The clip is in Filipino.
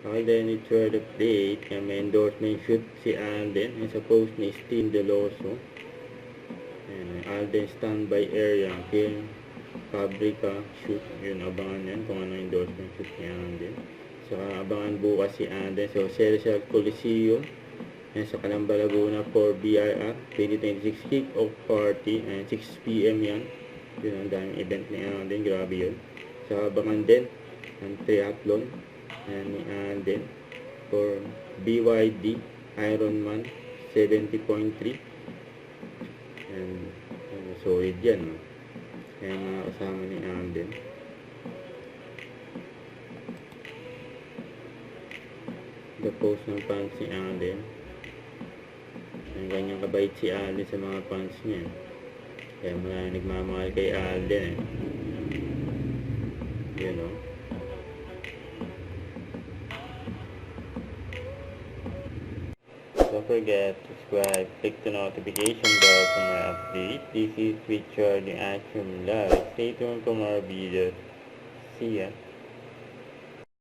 Okay, then it's for the plate. Kaya may endorsement shoot si Alden. And suppose ni Steve Deloso. And Alden standby area. Here, Fabrica shoot. Yun, abangan yan kung ano endorsement shoot ni Alden. So, abangan bukas si Alden. So, Celestial Coliseum. And sa Calamba, Laguna for BIR 2026 kick-off party. And 6 PM yan. Yun, ang daming event ni Alden. Grabe yun. So, abangan din ang triathlon. And then for BYD Ironman 70.3 and solid yan, no? Kaya mga kasama ni Alden. The post ng fans ni Alden. Ang ganyang kabait si Alden sa mga fans niya. Kaya marami nagmamahal kay Alden, you know. Don't forget to subscribe, click the notification bell for more updates. This is Richard, the Action Live. Stay tuned for more videos. See ya.